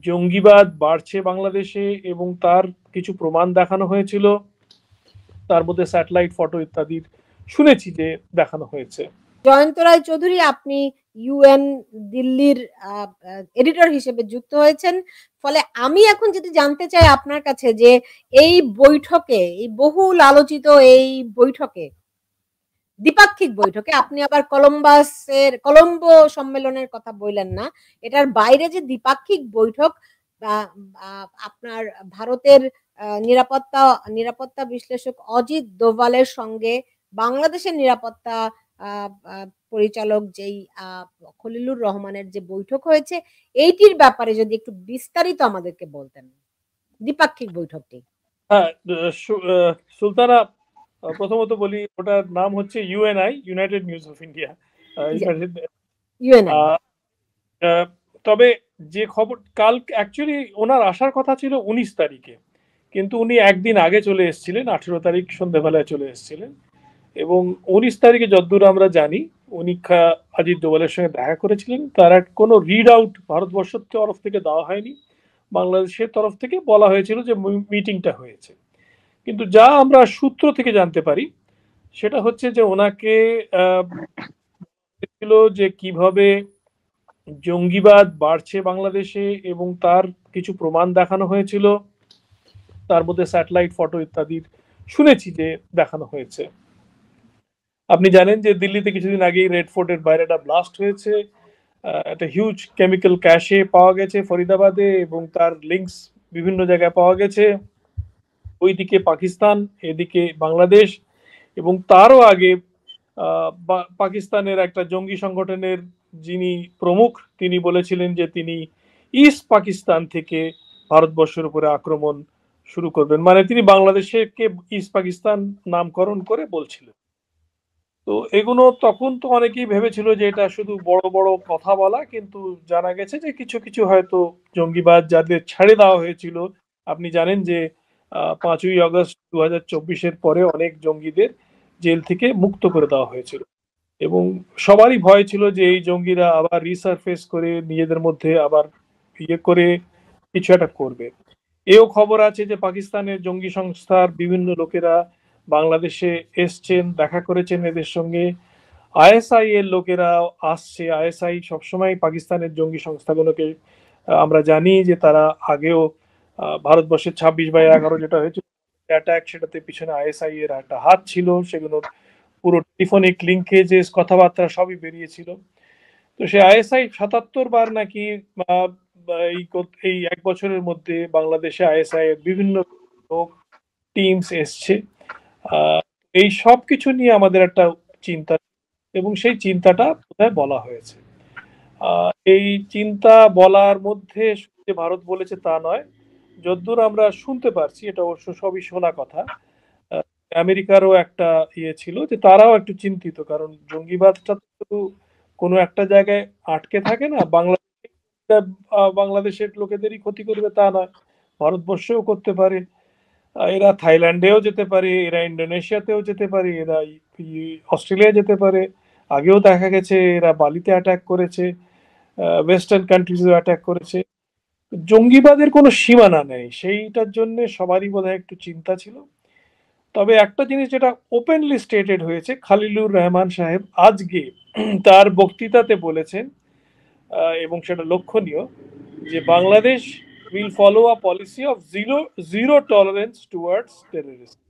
জঙ্গিবাদ বাড়ছে বাংলাদেশে এবং তার কিছু প্রমাণ দেখানো হয়েছিল, তার মধ্যে স্যাটেলাইট ফটো ইত্যাদির শুনেছি যে দেখানো হয়েছে। জয়ন্ত রায় চৌধুরী, আপনি ইউএন দিল্লির এডিটর হিসেবে যুক্ত হয়েছেন, ফলে আমি এখন যদি জানতে চাই আপনার কাছে যে এই বৈঠকে, এই বহুল আলোচিত এই বৈঠকে, দ্বিপাক্ষিক বৈঠকে, আপনি আবার কলম্বো সম্মেলনের কথা বললেন না, এটার বাইরে যে দ্বিপাক্ষিক বৈঠক, আপনার ভারতের নিরাপত্তা বিশ্লেষক অজিত দোভালের সঙ্গে বাংলাদেশের নিরাপত্তা পরিচালক যেই খলিলুর রহমানের যে বৈঠক হয়েছে, এইটির ব্যাপারে যদি একটু বিস্তারিত আমাদেরকে বলতেন, দ্বিপাক্ষিক বৈঠকটি। হ্যাঁ, সুলতানা, প্রথমত বলি ওটার নাম হচ্ছে UNI, United news of India. UNI. তবে যে খবর কাল অ্যাকচুয়ালি ওনার আসার কথা ছিল 19 তারিখে, কিন্তু উনি একদিন আগে চলে এসেছিলেন, 18 তারিখ সন্ধ্যেবেলায় চলে এসেছিলেন। এবং 19 তারিখে যতদূর আমরা জানি উনি অজিত দোভালের সঙ্গে দেখা করেছিলেন। তার কোনো রিড আউট ভারতবর্ষের তরফ থেকে দেওয়া হয়নি, বাংলাদেশের তরফ থেকে বলা হয়েছিল যে মিটিংটা হয়েছে। কিন্তু যা আমরা সূত্র থেকে জানতে পারি সেটা হচ্ছে যে ওনাকে ছিল যে কিভাবে জঙ্গিবাদ বাড়ছে বাংলাদেশে এবং তার কিছু প্রমাণ দেখানো হয়েছিল, তার মধ্যে স্যাটেলাইট ফটো ইত্যাদির শুনেছি যে দেখানো হয়েছে। আপনি জানেন যে দিল্লিতে কিছুদিন আগেই রেড ফোর্টের বাইরে একটা ব্লাস্ট হয়েছে, একটা হিউজ কেমিক্যাল ক্যাশে পাওয়া গেছে ফরিদাবাদে এবং তার লিঙ্কস বিভিন্ন জায়গায় পাওয়া গেছে। ওইদিকে পাকিস্তান, এদিকে বাংলাদেশ, এবং তারও আগে পাকিস্তানের একটা জঙ্গি সংগঠনের যিনি প্রমুখ তিনি বলেছিলেন যে তিনি ইস্ট পাকিস্তান থেকে ভারতবর্ষের উপরে আক্রমণ শুরু করবেন, মানে তিনি বাংলাদেশকে ইস্ট পাকিস্তান নামকরণ করে বলছিলেন। তো এগুলো তখন তো অনেকেই ভেবেছিল যে এটা শুধু বড় বড় কথা বলা, কিন্তু জানা গেছে যে কিছু কিছু হয়তো জঙ্গিবাদ যাদের ছেড়ে দেওয়া হয়েছিল। আপনি জানেন যে 5ই আগস্ট 2024-এর পরে অনেক জঙ্গিদের জেল থেকে মুক্ত করে দেওয়া হয়েছিল এবং সবারই ভয় ছিল যে এই জঙ্গিরা আবার রিসারফেস করে নিজেদের মধ্যে আবার ইয়ে করে কিছু একটা করবে। এও খবর আছে যে পাকিস্তানের জঙ্গি সংস্থার বিভিন্ন লোকেরা বাংলাদেশে এসছেন, দেখা করেছেন এদের সঙ্গে। আইএসআই এর লোকেরা আসছে। আইএসআই সবসময় পাকিস্তানের জঙ্গি সংস্থাগুলোকে, আমরা জানি যে তারা আগেও ভারতবর্ষের 26/11 যেটা হয়েছিল অ্যাটাক, সেটাতে পিছনে আইএসআই এর একটা হাত ছিল, সেগুলোর পুরো টেলিফোনিক লিঙ্কেজেস কথাবার্তা সবই বেরিয়েছিল। তো সে আইএসআই 77 বার নাকি এই 1 বছরের মধ্যে বাংলাদেশে আইএসআই এর বিভিন্ন লোক টিমস এসছে। এই সব কিছু নিয়ে আমাদের একটা চিন্তা এবং সেই চিন্তাটা বোধহয় বলা হয়েছে। এই চিন্তা বলার মধ্যে যে ভারত বলেছে তা নয়, যদ্দূর আমরা শুনতে পারছি, এটা অবশ্য সবই শোনা কথা, আমেরিকারও একটা ইয়ে ছিল যে তারাও একটু চিন্তিত, কারণ জঙ্গিবাদটা তো কোনো একটা জায়গায় আটকে থাকে না। বাংলাদেশের লোকেদেরই ক্ষতি করবে তা নয়, ভারতবর্ষেও করতে পারে। এরা থাইল্যান্ডেও যেতে পারে, এরা ইন্দোনেশিয়াতেও যেতে পারে, এরা অস্ট্রেলিয়া যেতে পারে। আগেও দেখা গেছে এরা বালিতে অ্যাটাক করেছে, ওয়েস্টার্ন কান্ট্রিজেও অ্যাটাক করেছে। জঙ্গিবাদের কোনো সীমানা নেই, সেইটার জন্য সবারই বোধহয় একটু চিন্তা ছিল। তবে একটা জিনিস যেটা ওপেনলি স্টেটেড হয়েছে, খালিলুর রহমান সাহেব আজকে তার বক্তৃতাতে বলেছেন, এবং সেটা লক্ষণীয়, যে Bangladesh will follow a policy of zero tolerance towards terrorism.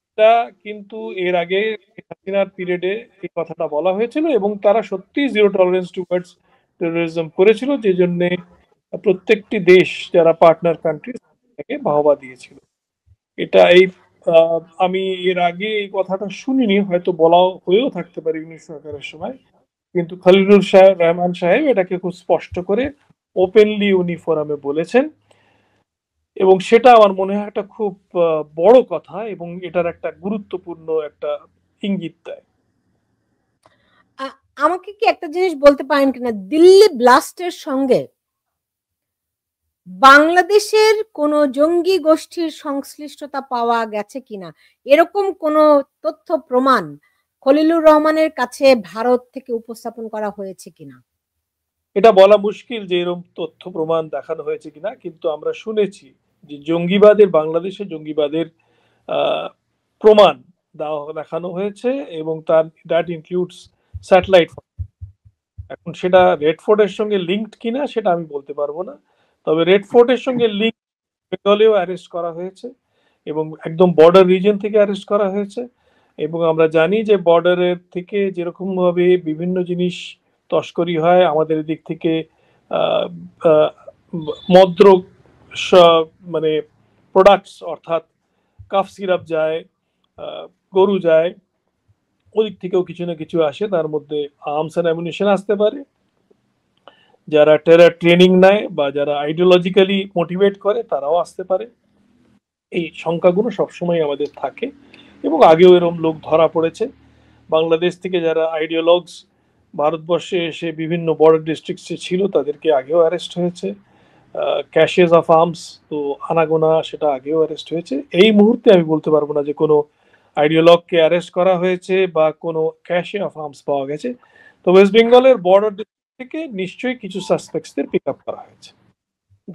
এটা কিন্তু এর আগে হাসিনার পিরিয়ডে এই কথাটা বলা হয়েছিল এবং তারা সত্যি জিরো টলারেন্স টুয়ার্ডস টেররিজম করেছিল, যে জন্য প্রত্যেকটি দেশ যারা পার্টনার কান্ট্রি তাকে বাহবা দিয়েছিল। এটা আমি এর আগে এই কথাটা শুনিনি, হয়তো বলা হয়েও থাকতে পারে ইউনিট সরকারের সময়, কিন্তু খলিলুর রহমান সাহেব এটাকে খুব স্পষ্ট করে ওপেনলি উনি ফোরামে বলেছেন এবং সেটা আমার মনে হয় একটা খুব বড় কথা এবং এটার একটা গুরুত্বপূর্ণ একটা ইঙ্গিত দেয়। আমাকে কি একটা জিনিস বলতে পারেন কিনা, দিল্লি ব্লাস্টের সঙ্গে বাংলাদেশের কোন জঙ্গি গোষ্ঠীর সংশ্লিষ্টতা পাওয়া গেছে কিনা, এরকম কোন তথ্য প্রমাণ খলিলুর রহমানের কাছে ভারত থেকে উপস্থাপন করা হয়েছে কিনা? এটা বলা মুশকিল যে এরকম তথ্য প্রমাণ দেখানো হয়েছে কিনা, কিন্তু আমরা শুনেছি যে জঙ্গিবাদের, বাংলাদেশে জঙ্গিবাদের আহ, প্রমাণ দেখানো হয়েছে, এবং তার দ্যাট ইনক্লুডস স্যাটেলাইট। এখন সেটা রেড ফোর্টের সঙ্গে লিঙ্কড কিনা সেটা আমি বলতে পারবো না, তবে রেড ফোর্টের সঙ্গে লিঙ্ক বেঙ্গলেও অ্যারেস্ট করা হয়েছে, এবং একদম বর্ডার রিজন থেকে অ্যারেস্ট করা হয়েছে। এবং আমরা জানি যে বর্ডারের থেকে যেরকম ভাবে বিভিন্ন জিনিস তস্করি হয়, আমাদের দিক থেকে আহ, আহ, মদ্রক মানে প্রোডাক্টস, অর্থাৎ কাফ সিরাপ যায়, গরু যায়, ওদিক থেকেও কিছু না কিছু আসে, তার মধ্যে আর্মস অ্যান্ড অ্যামুনিশন আসতে পারে। যারা টেরার ট্রেনিং নেয় বা যারা আইডিওলজিক্যালি মোটিভেট করে তারাও আসতে পারে। এই সংখ্যাগুলো সবসময় আমাদের থাকে, এবং আগেও এরকম লোক ধরা পড়েছে। বাংলাদেশ থেকে যারা আইডিওলগস ভারতবর্ষে এসে বিভিন্ন বর্ডার ডিস্ট্রিক্টসে ছিল, তাদেরকে আগেও অ্যারেস্ট হয়েছে। ক্যাশেস অফ আর্মস তো আনাগোনা, সেটা আগেও অ্যারেস্ট হয়েছে। এই মুহূর্তে আমি বলতে পারবো না যে কোনো আইডিওলগকে অ্যারেস্ট করা হয়েছে বা কোনো ক্যাশে অফ আর্মস পাওয়া গেছে। তো ওয়েস্ট বেঙ্গলের বর্ডার ডিস্ট্রিক্ট থেকে নিশ্চয়ই কিছু সাসপেক্টসদের পিক আপ করা হয়েছে,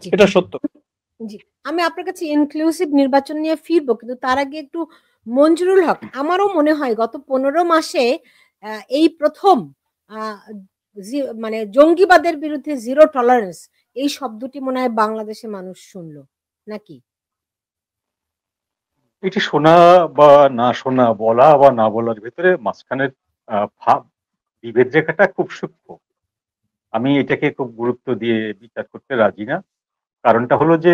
জি এটা সত্য। জি, আমি আপনার কাছে ইনক্লুসিভ নির্বাচন নিয়ে ফিরবো, কিন্তু তার আগে একটু মঞ্জুরুল হক, আমারও মনে হয় গত 15 মাসে এই প্রথম আহ, মানে জঙ্গিবাদের বিরুদ্ধে জিরো টলারেন্স এই শব্দটি মনে হয় বাংলাদেশে মানুষ শুনলো নাকি? এটি শোনা বা না শোনা, বলা বা না বলার ভিতরে মাঝখানের ভাব বিভেদ রেখাটা খুব সূক্ষ্ম। আমি এটাকে খুব গুরুত্ব দিয়ে বিচার করতে রাজি না। কারণটা হলো যে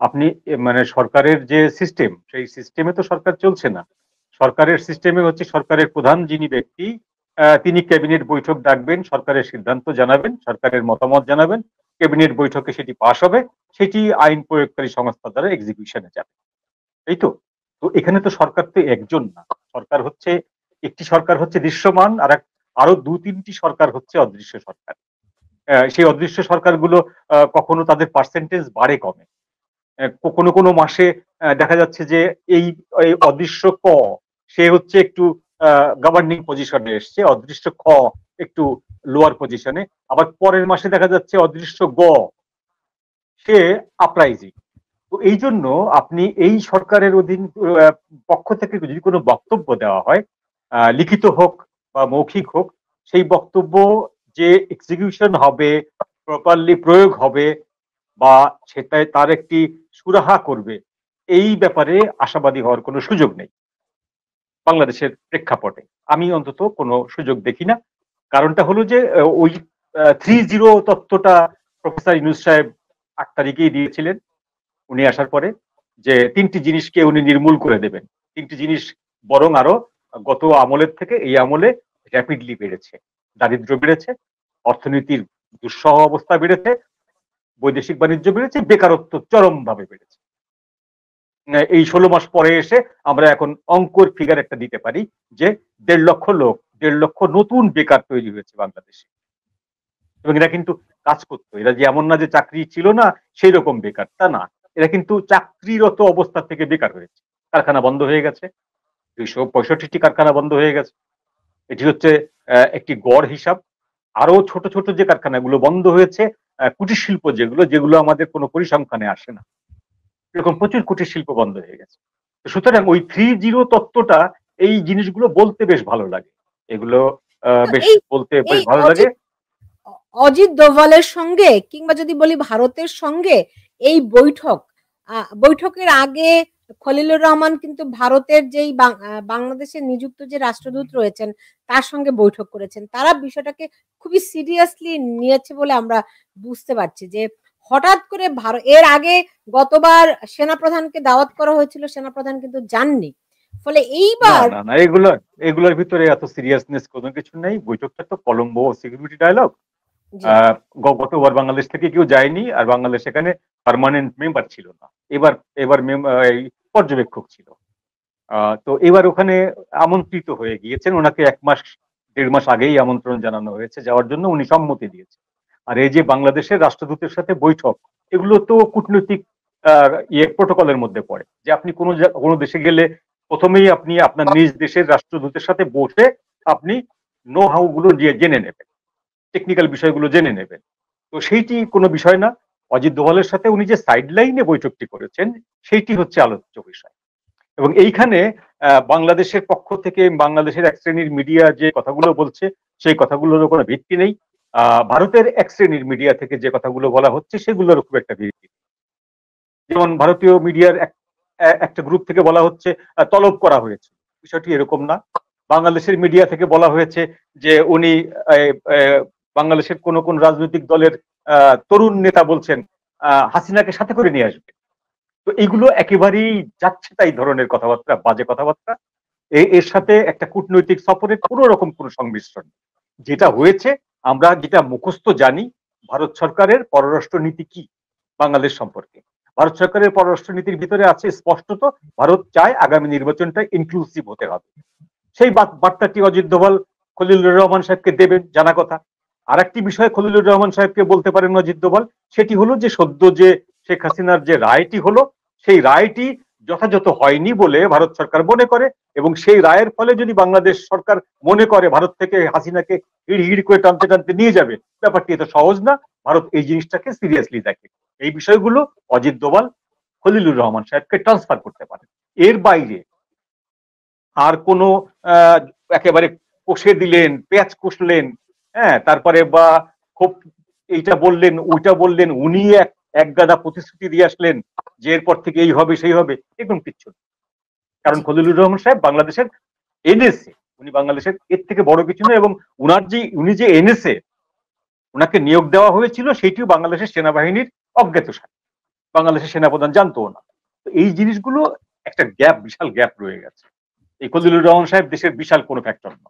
আপনি মানে সরকারের যে সিস্টেম, সেই সিস্টেমে তো সরকার চলছে না। সরকারের সিস্টেমে হচ্ছে সরকারের প্রধান যিনি ব্যক্তি, তিনি ক্যাবিনেট বৈঠক ডাকবেন, সরকারের সিদ্ধান্ত জানাবেন, সরকারের মতামত জানাবেন, ক্যাবিনেট বৈঠকে সেটি পাশ হবে, সেটি আইন প্রয়োগকারী সংস্থা দ্বারা এক্সিকিউশনে যাবে। এই তো। তো এখানে তো সরকার তো একজন না, সরকার হচ্ছে, একটি সরকার হচ্ছে দৃশ্যমান, আর আরো 2-3টি সরকার হচ্ছে অদৃশ্য সরকার। সেই অদৃশ্য সরকারগুলো কখনো তাদের পার্সেন্টেজ বাড়ে কমে। কোনো কোনো মাসে দেখা যাচ্ছে যে এই এই অদৃশ্য ক সে হচ্ছে একটু গভর্নিং পজিশনে এসছে, অদৃশ্য খ একটু লোয়ার পজিশনে, আবার পরের মাসে দেখা যাচ্ছে অদৃশ্য গ সে আপরাইজিং। তো এই জন্য আপনি এই সরকারের অধীন পক্ষ থেকে যদি কোনো বক্তব্য দেওয়া হয়, লিখিত হোক বা মৌখিক হোক, সেই বক্তব্য যে এক্সিকিউশন হবে, প্রপারলি প্রয়োগ হবে, বা সেটাই তার একটি সুরাহা করবে, এই ব্যাপারে আশাবাদী হওয়ার কোনো সুযোগ নেই বাংলাদেশের প্রেক্ষাপটে। আমি অন্তত কোনো সুযোগ দেখি না। কারণটা হলো যে ওই 3-0 তত্ত্বটা প্রফেসর ইউনূস সাহেব 8 তারিখেই দিয়েছিলেন উনি আসার পরে, যে 3টি জিনিসকে উনি নির্মূল করে দেবেন। 3টি জিনিস বরং আরো গত আমলের থেকে এই আমলে র্যাপিডলি বেড়েছে। দারিদ্র্য বেড়েছে, অর্থনীতির দুঃসহ অবস্থা বেড়েছে, বৈদেশিক বাণিজ্য বেড়েছে, বেকারত্ব চরমভাবে বেড়েছে। এই 16 মাস পরে এসে আমরা এখন অঙ্কর ফিগার একটা দিতে পারি যে 1.5 লক্ষ লোক, 1.5 লক্ষ নতুন বেকার তৈরি হয়েছে বাংলাদেশে। এবং এরা কিন্তু কাজ করতো, এরা যে এমন না যে চাকরি ছিল না সেই রকম বেকার, তা না, এরা কিন্তু চাকরিরত অবস্থা থেকে বেকার হয়েছে। কারখানা বন্ধ হয়ে গেছে, 265টি কারখানা বন্ধ হয়ে গেছে। এটি হচ্ছে একটি গড় হিসাব। আরো ছোট ছোট যে কারখানাগুলো বন্ধ হয়েছে, কুটির শিল্প যেগুলো যেগুলো আমাদের কোনো পরিসংখ্যানে আসে না, এরকম প্রচুর কুটির শিল্প বন্ধ হয়ে গেছে। সুতরাং ওই 3-0 তত্ত্বটা, এই জিনিসগুলো বলতে বেশ ভালো লাগে, এগুলো বেশ এই বলতে এই বেশ ভালো লাগে। অজিত দোভালের সঙ্গে কিংবা যদি বলি ভারতের সঙ্গে এই বৈঠকের আগে খলিলুর রহমান কিন্তু ভারতের যেই বাংলাদেশে নিযুক্ত যে রাষ্ট্রদূত রয়েছেন তার সঙ্গে বৈঠক করেছেন। তারা বিষয়টাকে খুবই সিরিয়াসলি নিয়েছে বলে আমরা বুঝতে পারছি যে হঠাৎ করে এর আগে গতবার সেনাপ্রধানকে দাওয়াত করা হয়েছিল, সেনাপ্রধান কিন্তু যাননি। ফলে না এইবার না না, এগুলোর ভিতরে এত সিরিয়াসনেস কোনো কিছু নেই। বৈঠকটা তো কলম্বো সিকিউরিটি ডায়ালগ। গতবার বাংলাদেশ থেকে কেউ যায়নি, আর বাংলাদেশ এখানে পার্মানেন্ট মেম্বার ছিল না, এবার এবার এই পর্যবেক্ষক ছিল। তো এবার ওখানে আমন্ত্রিত হয়ে গিয়েছেন, ওনাকে 1-1.5 মাস আগেই আমন্ত্রণ জানানো হয়েছে যাওয়ার জন্য, উনি সম্মতি দিয়েছেন। আর এই যে বাংলাদেশের রাষ্ট্রদূতের সাথে বৈঠক, এগুলো তো কূটনৈতিক প্রোটোকলের মধ্যে পড়ে, যে আপনি কোনো দেশে গেলে প্রথমেই আপনি আপনার নিজ দেশের রাষ্ট্রদূতের সাথে বসে আপনি নো হাউ গুলো জেনে নেবেন, টেকনিক্যাল বিষয়গুলো জেনে নেবেন। তো সেইটি কোনো বিষয় না। অজিত দোভালের সাথে উনি যে সাইড লাইনে বৈঠকটি করেছেন সেইটি হচ্ছে আলোচ্য বিষয়। এবং এইখানে বাংলাদেশের পক্ষ থেকে বাংলাদেশের এক শ্রেণীর মিডিয়া যে কথাগুলো বলছে সেই কথাগুলোর কোনো ভিত্তি নেই। ভারতের এক শ্রেণীর মিডিয়া থেকে যে কথাগুলো বলা হচ্ছে সেগুলোর খুব একটা ভিত্তি নেই। যেমন ভারতীয় মিডিয়ার একটা গ্রুপ থেকে বলা হচ্ছে তলব করা হয়েছে, বিষয়টি এরকম না। বাংলাদেশের মিডিয়া থেকে বলা হয়েছে যে উনি বাংলাদেশের কোন কোন রাজনৈতিক দলের তরুণ নেতা বলছেন হাসিনাকে সাথে করে নিয়ে আসবে। তো এগুলো একেবারেই যাচ্ছে তাই ধরনের কথাবার্তা, বাজে কথাবার্তা। এর সাথে একটা কূটনৈতিক সফরের কোন রকম কোন সংমিশ্রণ নেই। যেটা হয়েছে আমরা যেটা মুখস্থ জানি, ভারত সরকারের পররাষ্ট্র নীতি কি বাংলাদেশ সম্পর্কে। ভারত সরকারের পররাষ্ট্র নীতির ভিতরে আছে স্পষ্টত ভারত চায় আগামী নির্বাচনটা ইনক্লুসিভ হতে হবে। সেই বার্তাটি অজিত দোভাল খলিলুর রহমান সাহেবকে দেবেন, জানা কথা। আর একটি বিষয় খলিলুর রহমান সাহেবকে বলতে পারেন অজিত দোভাল, সেটি হলো যে সদ্য যে শেখ হাসিনার যে রায়টি হলো সেই রায়টি যথাযথ হয়নি বলে ভারত সরকার মনে করে, এবং সেই রায়ের ফলে যদি বাংলাদেশ সরকার মনে করে ভারত থেকে হাসিনাকে হিড় হিড় করে টানতে টানতে নিয়ে যাবে, ব্যাপারটি এত সহজ না। ভারত এই জিনিসটাকে সিরিয়াসলি দেখে। এই বিষয়গুলো অজিত দোভাল খলিলুর রহমান সাহেবকে ট্রান্সফার করতে পারে। এর বাইরে আর কোনো একেবারে কষে দিলেন, পেঁয়াজ কষলেন, হ্যাঁ, তারপরে বা খুব এইটা বললেন ওইটা বললেন, উনি এক গাদা প্রতিশ্রুতি দিয়ে আসলেন যে এরপর থেকে এই হবে সেই হবে, এরকম কিচ্ছু না। কারণ খলিলুর রহমান সাহেব বাংলাদেশের এনেছে, উনি বাংলাদেশের এর থেকে বড় কিছু না। এবং উনি যে এনেছে, ওনাকে নিয়োগ দেওয়া হয়েছিল সেইটিও বাংলাদেশের সেনাবাহিনীর অজ্ঞাতসার, বাংলাদেশের সেনাপ্রধান জানতো না। তো এই জিনিসগুলো একটা গ্যাপ, বিশাল গ্যাপ রয়ে গেছে। এই খলিলুর রহমান সাহেব দেশের বিশাল কোনো ফ্যাক্টর না।